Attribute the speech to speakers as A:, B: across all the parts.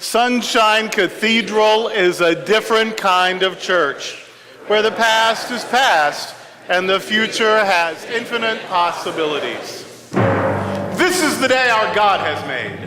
A: Sunshine Cathedral is a different kind of church, where the past is past and the future has infinite possibilities. This is the day our God has made.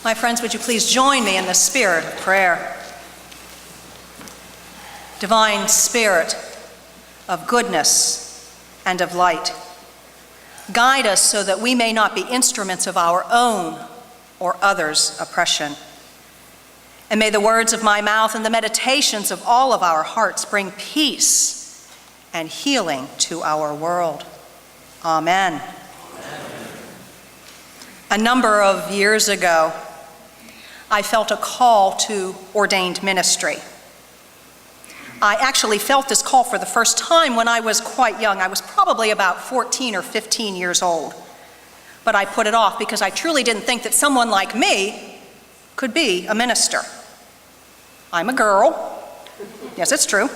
B: My friends, would you please join me in the spirit of prayer? Divine Spirit of goodness and of light, guide us so that we may not be instruments of our own or others' oppression. And may the words of my mouth and the meditations of all of our hearts bring peace and healing to our world. Amen. A number of years ago, I felt a call to ordained ministry. I actually felt this call for the first time when I was quite young. I was probably about 14 or 15 years old. But I put it off because I truly didn't think that someone like me could be a minister. I'm a girl. Yes, it's true.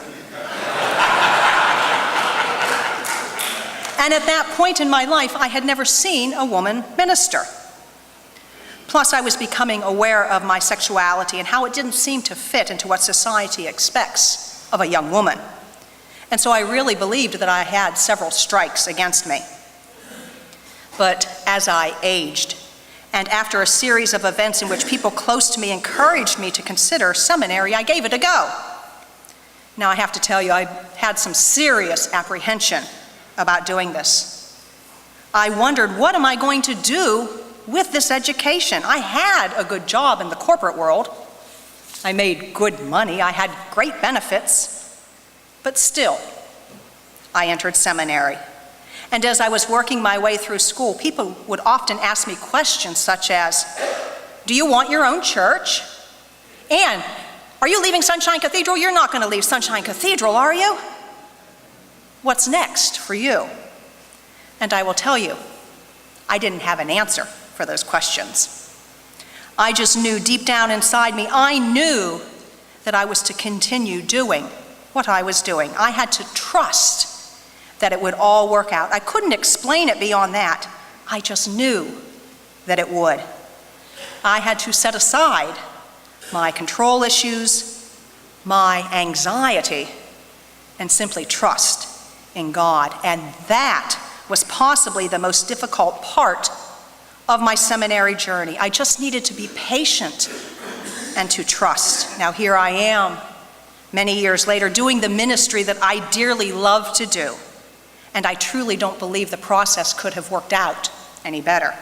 B: And at that point in my life, I had never seen a woman minister. Plus, I was becoming aware of my sexuality and how it didn't seem to fit into what society expects of a young woman. And so I really believed that I had several strikes against me. But as I aged, and after a series of events in which people close to me encouraged me to consider seminary, I gave it a go. Now, I have to tell you, I had some serious apprehension about doing this. I wondered, what am I going to do with this education. I had a good job in the corporate world. I made good money. I had great benefits. But still, I entered seminary. And as I was working my way through school, people would often ask me questions such as, do you want your own church? And are you leaving Sunshine Cathedral? You're not going to leave Sunshine Cathedral, are you? What's next for you? And I will tell you, I didn't have an answer for those questions. I just knew deep down inside me, I knew that I was to continue doing what I was doing. I had to trust that it would all work out. I couldn't explain it beyond that. I just knew that it would. I had to set aside my control issues, my anxiety, and simply trust in God. And that was possibly the most difficult part of my seminary journey. I just needed to be patient and to trust. Now here I am, many years later, doing the ministry that I dearly love to do. And I truly don't believe the process could have worked out any better.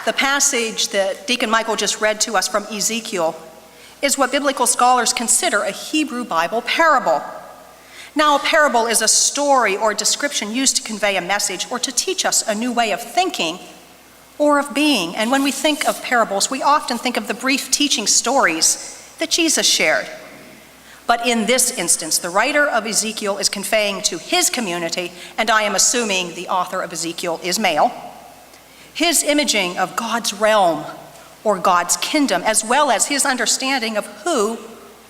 B: The passage that Deacon Michael just read to us from Ezekiel is what biblical scholars consider a Hebrew Bible parable. Now, a parable is a story or description used to convey a message or to teach us a new way of thinking or of being. And when we think of parables, we often think of the brief teaching stories that Jesus shared. But in this instance, the writer of Ezekiel is conveying to his community, and I am assuming the author of Ezekiel is male, his imaging of God's realm or God's kingdom, as well as his understanding of who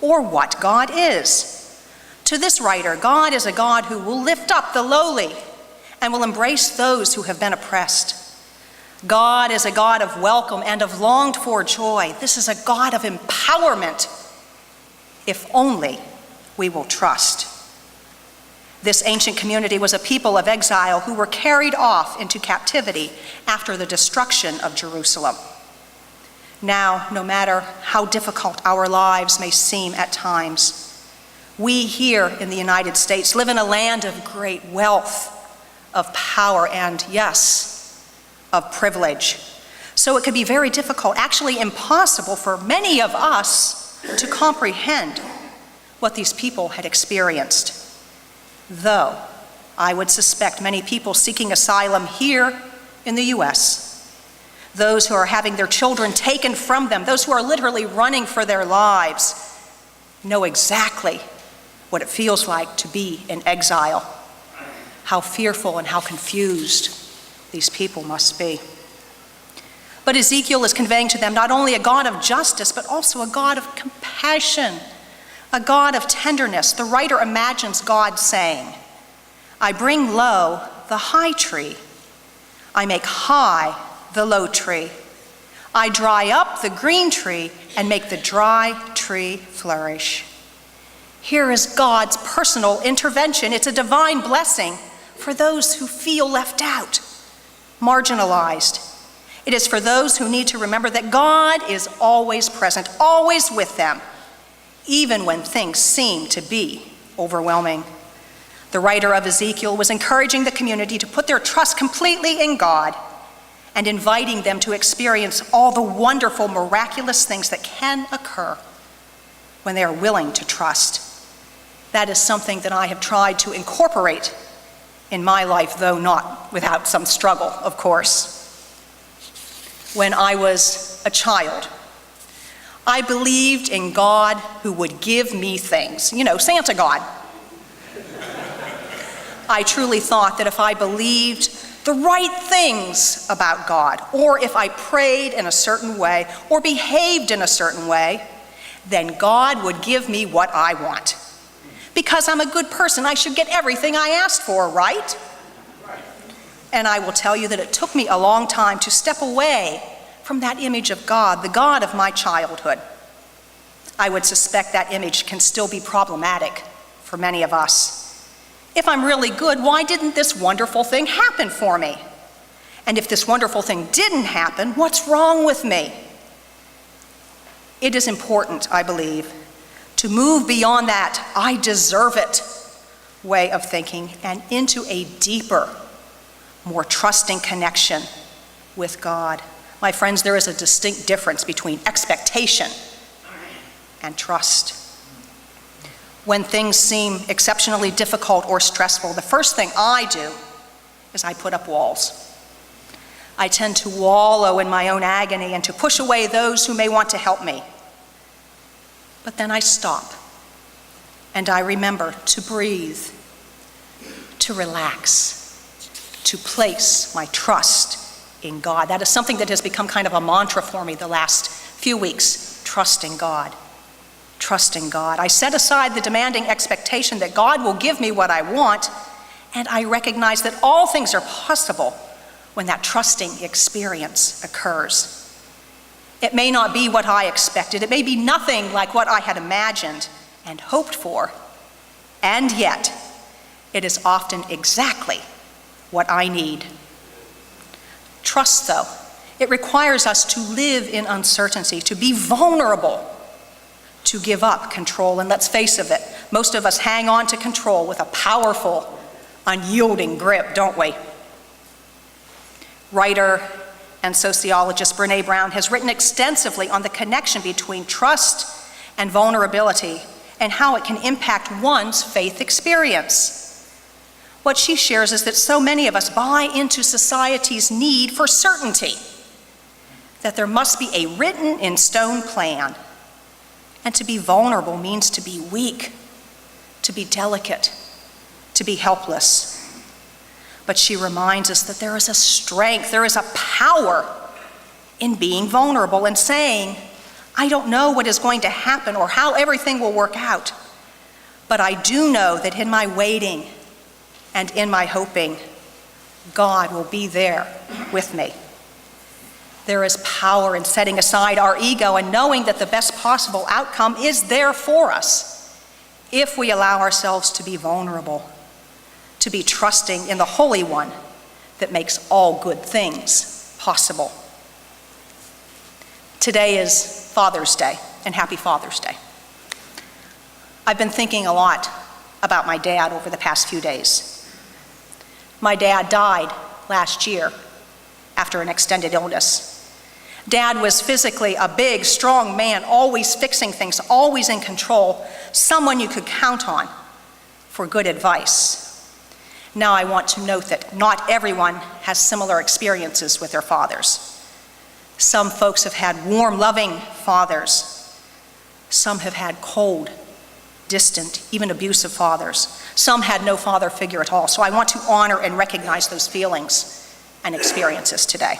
B: or what God is. To this writer, God is a God who will lift up the lowly and will embrace those who have been oppressed. God is a God of welcome and of longed for joy. This is a God of empowerment, if only we will trust. This ancient community was a people of exile who were carried off into captivity after the destruction of Jerusalem. Now, no matter how difficult our lives may seem at times, we here in the United States live in a land of great wealth, of power, and yes, of privilege. So it could be very difficult, actually impossible for many of us to comprehend what these people had experienced. Though I would suspect many people seeking asylum here in the U.S., those who are having their children taken from them, those who are literally running for their lives, know exactly what it feels like to be in exile, how fearful and how confused these people must be. But Ezekiel is conveying to them not only a God of justice, but also a God of compassion, a God of tenderness. The writer imagines God saying, I bring low the high tree. I make high the low tree. I dry up the green tree and make the dry tree flourish. Here is God's personal intervention. It's a divine blessing for those who feel left out, marginalized. It is for those who need to remember that God is always present, always with them, even when things seem to be overwhelming. The writer of Ezekiel was encouraging the community to put their trust completely in God and inviting them to experience all the wonderful, miraculous things that can occur when they are willing to trust. That is something that I have tried to incorporate in my life, though not without some struggle, of course. When I was a child, I believed in God who would give me things. You know, Santa God. I truly thought that if I believed the right things about God, or if I prayed in a certain way, or behaved in a certain way, then God would give me what I want. Because I'm a good person, I should get everything I asked for, right? And I will tell you that it took me a long time to step away from that image of God, the God of my childhood. I would suspect that image can still be problematic for many of us. If I'm really good, why didn't this wonderful thing happen for me? And if this wonderful thing didn't happen, what's wrong with me? It is important, I believe, to move beyond that "I deserve it" way of thinking and into a deeper, more trusting connection with God. My friends, there is a distinct difference between expectation and trust. When things seem exceptionally difficult or stressful, the first thing I do is I put up walls. I tend to wallow in my own agony and to push away those who may want to help me. But then I stop and I remember to breathe, to relax, to place my trust in God. That is something that has become kind of a mantra for me the last few weeks. Trusting God. Trusting God. I set aside the demanding expectation that God will give me what I want, and I recognize that all things are possible when that trusting experience occurs. It may not be what I expected. It may be nothing like what I had imagined and hoped for, and yet it is often exactly what I need. Trust, though, it requires us to live in uncertainty, to be vulnerable, to give up control. And let's face it, most of us hang on to control with a powerful, unyielding grip, don't we? Writer and sociologist Brené Brown has written extensively on the connection between trust and vulnerability and how it can impact one's faith experience. What she shares is that so many of us buy into society's need for certainty, that there must be a written in stone plan. And to be vulnerable means to be weak, to be delicate, to be helpless. But she reminds us that there is a strength, there is a power in being vulnerable and saying, I don't know what is going to happen or how everything will work out, but I do know that in my waiting and in my hoping, God will be there with me. There is power in setting aside our ego and knowing that the best possible outcome is there for us if we allow ourselves to be vulnerable, to be trusting in the Holy One that makes all good things possible. Today is Father's Day, and happy Father's Day. I've been thinking a lot about my dad over the past few days. My dad died last year after an extended illness. Dad was physically a big, strong man, always fixing things, always in control, someone you could count on for good advice. Now I want to note that not everyone has similar experiences with their fathers. Some folks have had warm, loving fathers. Some have had cold, distant, even abusive fathers. Some had no father figure at all. So I want to honor and recognize those feelings and experiences today.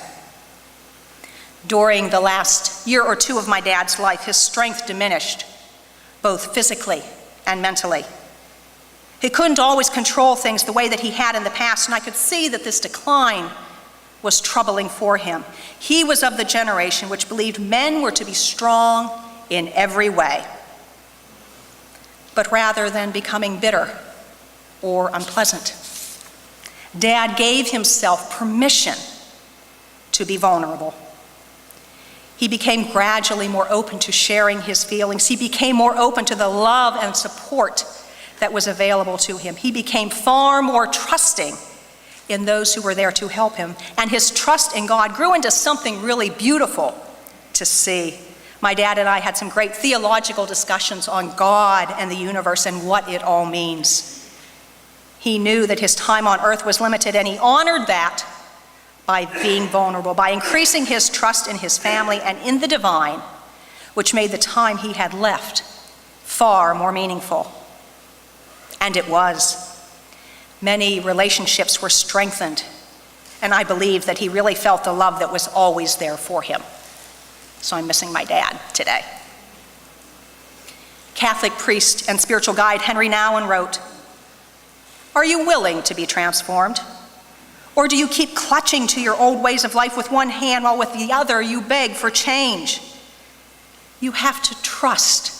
B: During the last year or two of my dad's life, his strength diminished, both physically and mentally. He couldn't always control things the way that he had in the past, and I could see that this decline was troubling for him. He was of the generation which believed men were to be strong in every way. But rather than becoming bitter or unpleasant, Dad gave himself permission to be vulnerable. He became gradually more open to sharing his feelings. He became more open to the love and support that was available to him. He became far more trusting in those who were there to help him. And his trust in God grew into something really beautiful to see. My dad and I had some great theological discussions on God and the universe and what it all means. He knew that his time on earth was limited, and he honored that by being vulnerable, by increasing his trust in his family and in the divine, which made the time he had left far more meaningful. And it was. Many relationships were strengthened, and I believe that he really felt the love that was always there for him. So I'm missing my dad today. Catholic priest and spiritual guide Henry Nouwen wrote, "Are you willing to be transformed? Or do you keep clutching to your old ways of life with one hand while with the other you beg for change? You have to trust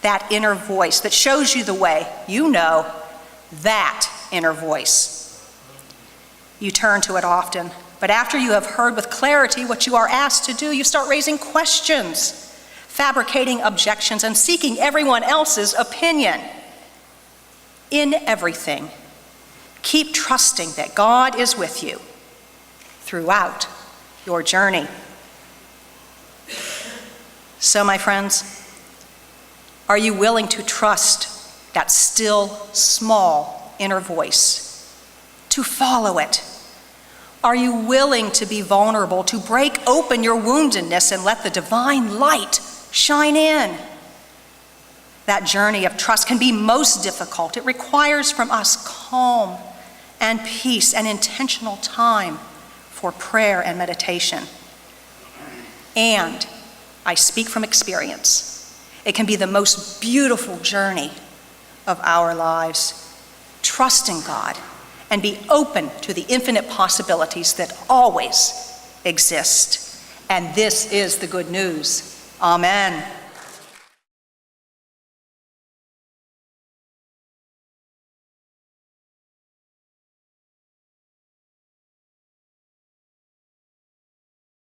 B: that inner voice that shows you the way. You know that inner voice. You turn to it often, but after you have heard with clarity what you are asked to do, you start raising questions, fabricating objections, and seeking everyone else's opinion. In everything, keep trusting that God is with you throughout your journey. So, my friends, are you willing to trust that still, small inner voice, to follow it? Are you willing to be vulnerable, to break open your woundedness and let the divine light shine in? That journey of trust can be most difficult. It requires from us calm and peace and intentional time for prayer and meditation. And I speak from experience. It can be the most beautiful journey of our lives. Trust in God and be open to the infinite possibilities that always exist. And this is the good news. Amen.